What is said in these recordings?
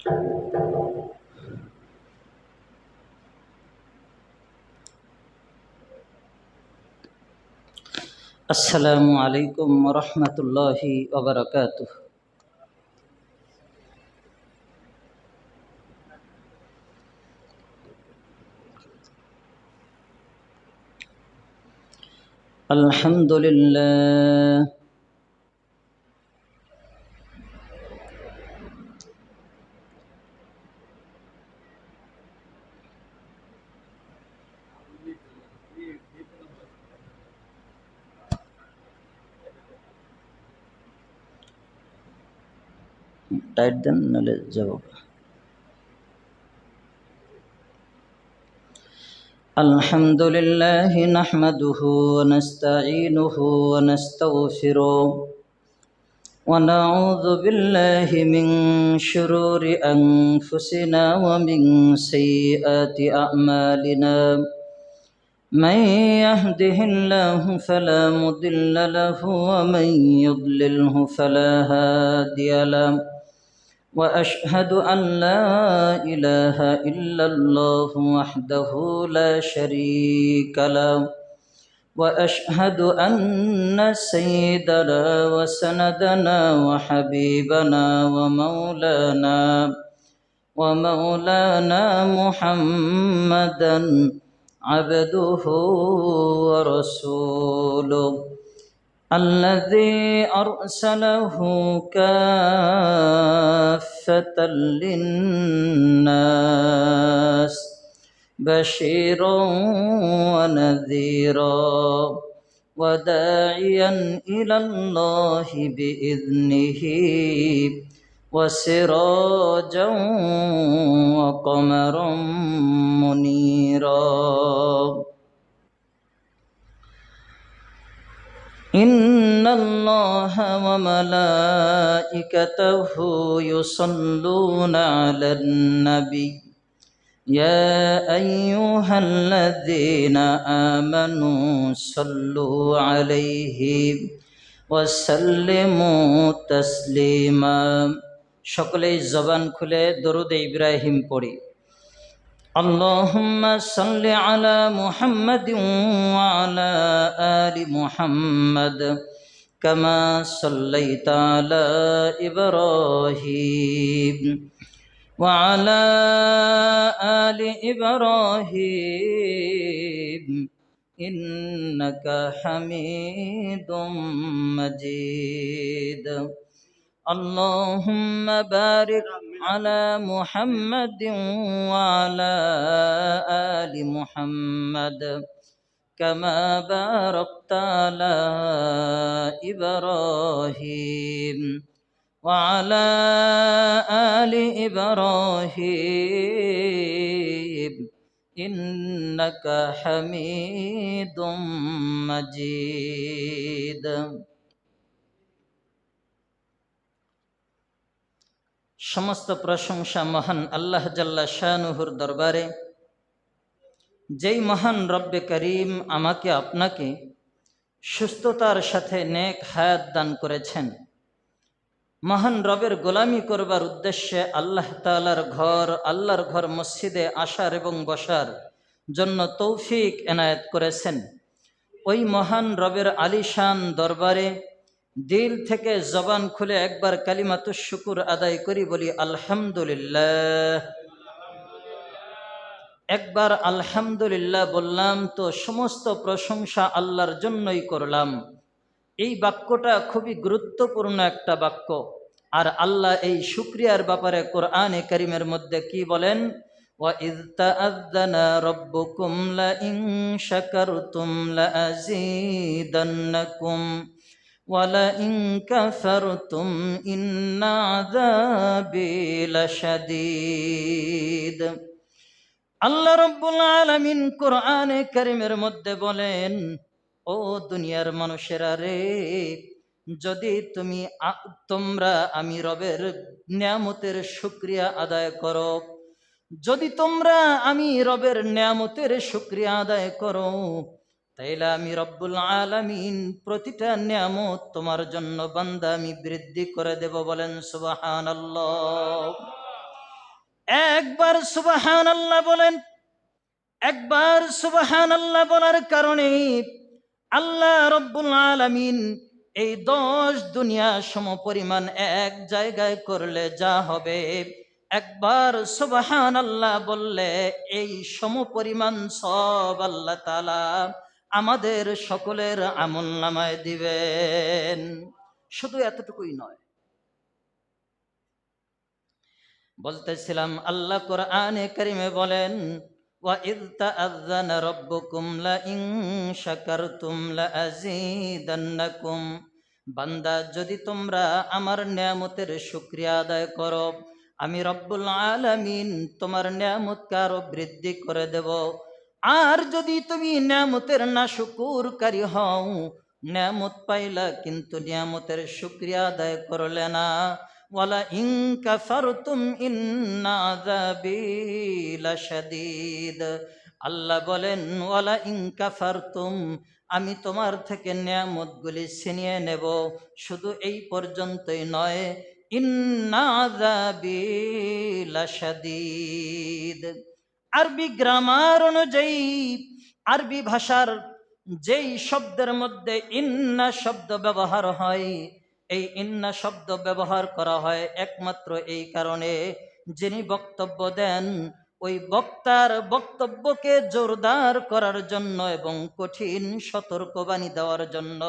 আসসালামু আলাইকুম ওয়া রাহমাতুল্লাহি ওয়া বারাকাতুহু। আলহামদুলিল্লাহ টাইট দেন নালে যাব। আলহামদুলিল্লাহ নাহমাদুহু ওয়া নাস্তাঈনুহু ওয়া নাস্তাগফিরুহ ওয়া নাউযু বিল্লাহি মিন শুরুরি আনফুসিনা ওয়া মিন সাইয়্যাতি আ'মালিনা। من يهده الله فلا مضل له ومن يضلله فلا هادي له وأشهد أن لا إله إلا الله وحده لا شريك له وأشهد أن سيدنا وسندنا وحبيبنا ومولانا محمدا عبده ورسوله الذي أرسله كافة للناس بشيرا ونذيرا وداعيا إلى الله بإذنه وسراجا وقمرا منيرا. إن الله وملائكته يصلون على النبي يا أيها الذين آمنوا صلوا عليه وسلموا تسليما. সকলেই জবান খুলে দরুদ ইব্রাহিম পড়ি। اللهم صل على محمد وعلى آل محمد كما صليت على إبراهيم وعلى آل إبراهيم إنك حميد مجيد. اللهم بارك على محمد وعلى آل محمد كما باركت على إبراهيم وعلى آل إبراهيم إنك حميد مجيد. সমস্ত প্রশংসা মহান আল্লাহ জাল্লা শানুহুর দরবারে, যেই মহান রব্বে করিম আমাকে আপনাকে সুস্থতার সাথে নেক হায়াত দান করেছেন। মহান রবের গোলামি করবার উদ্দেশ্যে আল্লাহ তাআলার ঘর মসজিদে আসার এবং বসার জন্য তৌফিক এনায়েত করেছেন। ওই মহান রবের আলিশান দরবারে দিল থেকে জবান খুলে একবার কালিমাতুশ শুকুর আদায় করি, বলি আলহামদুলিল্লাহ। একবার আলহামদুলিল্লাহ বললাম তো সমস্ত প্রশংসা আল্লাহর জন্যই করলাম। এই বাক্যটা খুবই গুরুত্বপূর্ণ একটা বাক্য। আর আল্লাহ এই শুকরিয়ার ব্যাপারে কোরআনে কারীমের মধ্যে কি বলেন? وَإِذْ تَأَذَّنَ رَبُّكُمْ لَئِن شَكَرْتُمْ لَأَزِيدَنَّكُمْ وَلَئِن كَفَرْتُمْ إِنَّ عَذَابِي لَشَدِيدٌ। আল্লাহ রাব্বুল আলামিন কোরআনে কারীমের মধ্যে বলেন, ও দুনিয়ার মানুষেরা রে, যদি তোমরা আমি রবের নিয়ামতের শুকরিয়া আদায় করো, যদি তোমরা আমি রবের নিয়ামতের শুকরিয়া আদায় করো, তাইলে আমি রব্বুল আলামিন প্রতিটা নিয়ামত তোমার জন্য বান্দা আমি বৃদ্ধি করে দেব। বলেন সুবহানাল্লাহ। একবার সুবহানাল্লাহ বলেন। একবার সুবহানাল্লাহ বলার কারণে আল্লাহ রব্বুল আলামিন এই 10 দুনিয়া সমপরিমাণ এক জায়গায় করলে যা হবে, একবার সুবহানাল্লাহ বললে এই সমপরিমাণ সব আল্লাহ তাআলা আমাদের সকলের আমলনামায় দিবেন। শুধু এতটুকুই নয়, বলতেছিলাম আল্লাহ কোরআনে কারিমে বলেন, ওয়াইদ তাআযানা রাব্বুকুম লাইন শাকারতুম লাযীদান্নাকুম। বান্দা, যদি তোমরা আমার নেয়ামতের শুকরিয়া আদায় করো, আমি রব্বুল আলামিন তোমার নেয়ামতকে আরো বৃদ্ধি করে দেব। আর যদি তুমি নেয়ামতের নাশুকুরকারী হও, নেয়ামত পাইলা কিন্তু নেয়ামতের শুকরিয়া আদায় করলে না, ওয়ালা ইন কাফারতুম ইন্না আযাবি লাশাদীদ। আল্লাহ বলেন, ওয়ালা ইন কাফারতুম, আমি তোমার থেকে নেয়ামতগুলি ছিনিয়ে নেব। শুধু এই পর্যন্তই নয়, ইন্না আযাবি লাশাদীদ। আরবি গ্রামার অনুযায়ী, আরবি ভাষার যেই শব্দের মধ্যে ইন্না শব্দ ব্যবহার হয়, এই ইন্না শব্দ ব্যবহার করা হয় একমাত্র এই কারণে, যিনি বক্তব্য দেন ওই বক্তার বক্তব্যকে জোরদার করার জন্য এবং কঠিন সতর্কবাণী দেওয়ার জন্য,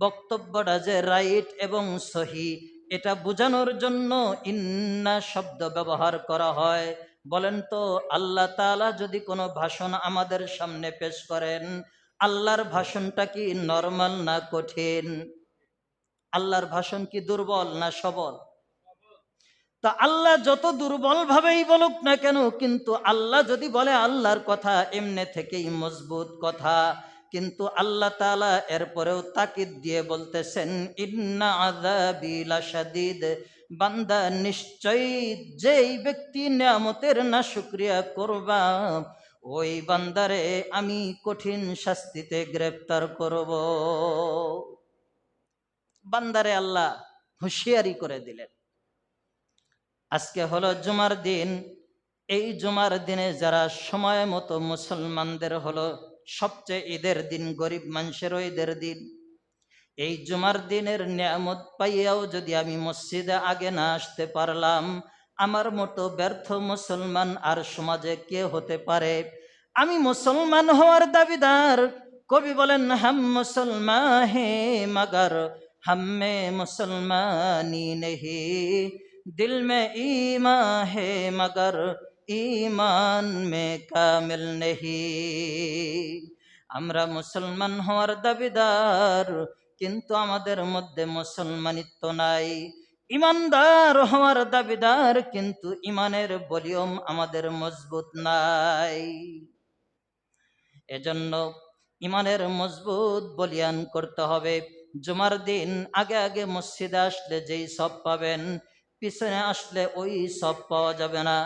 বক্তব্যটা যে রাইট এবং সহি এটা বোঝানোর জন্য ইন্না শব্দ ব্যবহার করা হয়। বলেন তো, আল্লাহ তাআলা যদি কোনো ভাষণ আমাদের সামনে পেশ করেন, আল্লাহর ভাষণটা কি নরমাল না কঠিন? আল্লাহর ভাষণ কি দুর্বল না সবল? তা আল্লাহ যত দুর্বল ভাবেই বলুক না কেন, কিন্তু আল্লাহ যদি বলে আল্লাহর কথা এমনি থেকেই মজবুত কথা। কিন্তু আল্লাহ তাআলা এরপরেও তাকিদ দিয়ে বলতেছেন, ইন্না আযাবি লাশাদীদ। বান্দা, নিশ্চয়ই যেই ব্যক্তি নিয়ামতের না শুকরিয়া করবা, ওই বান্দারে আমি কঠিন শাস্তিতে গ্রেফতার করব। বান্দারে আল্লাহ হুঁশিয়ারি করে দিলেন। আজকে হলো জুমার দিন। এই জুমার দিনে যারা সময় মতো, মুসলমানদের হলো সবচেয়ে ঈদের দিন, গরিব মানুষেরও ঈদের দিন। এই জুমার দিনের নিয়ামত পাইয়াও যদি আমি মসজিদে আগে না আসতে পারলাম, আমার মতো ব্যর্থ মুসলমান আর সমাজে কে হতে পারে? আমি মুসলমান হওয়ার দাবিদার। কবি বলেন, হাম মুসলমা হে মগর হাম্মে মুসলমানি নেহি, দিল মে ঈমা হে মগর ঈমান মে কামিল নেহি। আমরা মুসলমান হওয়ার দাবিদার, কিন্তু আমাদের মধ্যে মুসলমানিত্ব নাই। ইমানদার হওয়ার দাবিদার, কিন্তু ইমানের ভলিউম আমাদের মজবুত নাই। এজন্য ইমানের মজবুত বলিয়ান করতে হবে। জুমার দিন আগে আগে মসজিদে আসলে যেই সব পাবেন, পিছনে আসলে ওই সব পাওয়া যাবে না।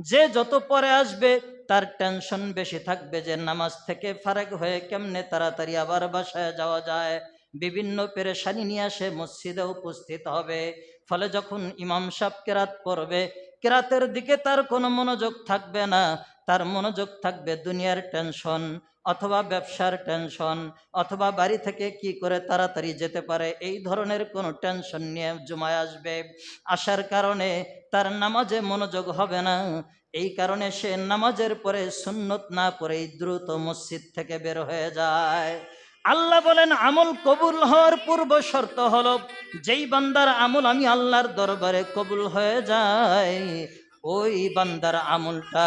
যে যত পরে আসবে তার টেনশন বেশি থাকবে যে নামাজ থেকে ফারাক হয়ে কেমনে তাড়াতাড়ি আবার বাসায় যাওয়া যায়। বিভিন্ন পেরেশানি নিয়ে আসে মসজিদে উপস্থিত হবে। ফলে যখন ইমাম সাহেব কেরাত পড়বে, কেরাতের দিকে তার কোনো মনোযোগ থাকবে না। তার মনোযোগ থাকবে দুনিয়ার টেনশন, অথবা ব্যবসার টেনশন, অথবা বাড়ি থেকে কি করে তাড়াতাড়ি যেতে পারে, এই ধরনের কোনো টেনশন নিয়ে জুমায় আসবে। আসার কারণে তার নামাজে মনোযোগ হবে না। এই কারণে সে নামাজের পরে সুন্নত না পড়েই দ্রুত মসজিদ থেকে বের হয়ে যায়। আল্লাহ বলেন, আমল কবুল হওয়ার পূর্ব শর্ত হলো, যেই বান্দার আমল আমি আল্লাহর দরবারে কবুল হয়ে যায়, ওই বান্দার আমলটা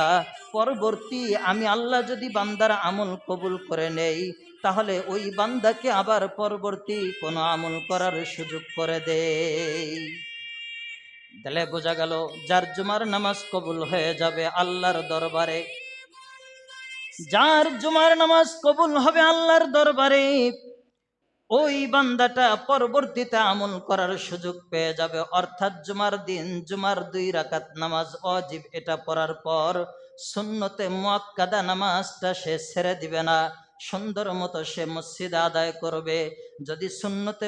পরবর্তী, আমি আল্লাহ যদি বান্দার আমল কবুল করে নেই, তাহলে ওই বান্দাকে আবার পরবর্তী কোনো আমল করার সুযোগ করে দেই। তাহলে বোঝা গেল, যার জুমার নামাজ কবুল হয়ে যাবে আল্লাহর দরবারে, যার জুমার নামাজ কবুল হবে আল্লাহর দরবারে, ওই বান্দাটা পরবর্তীতে আমল করার সুযোগ পেয়ে যাবে। অর্থাৎ জুমার দিন জুমার 2 রাকাত নামাজ ওয়াজিব, এটা পড়ার পর সুন্নতে মুআক্কাদা নামাজটা সে ছেড়ে দিবে না, সুন্দর মতো সে মসজিদে আদায় করবে। যদি সুন্নতে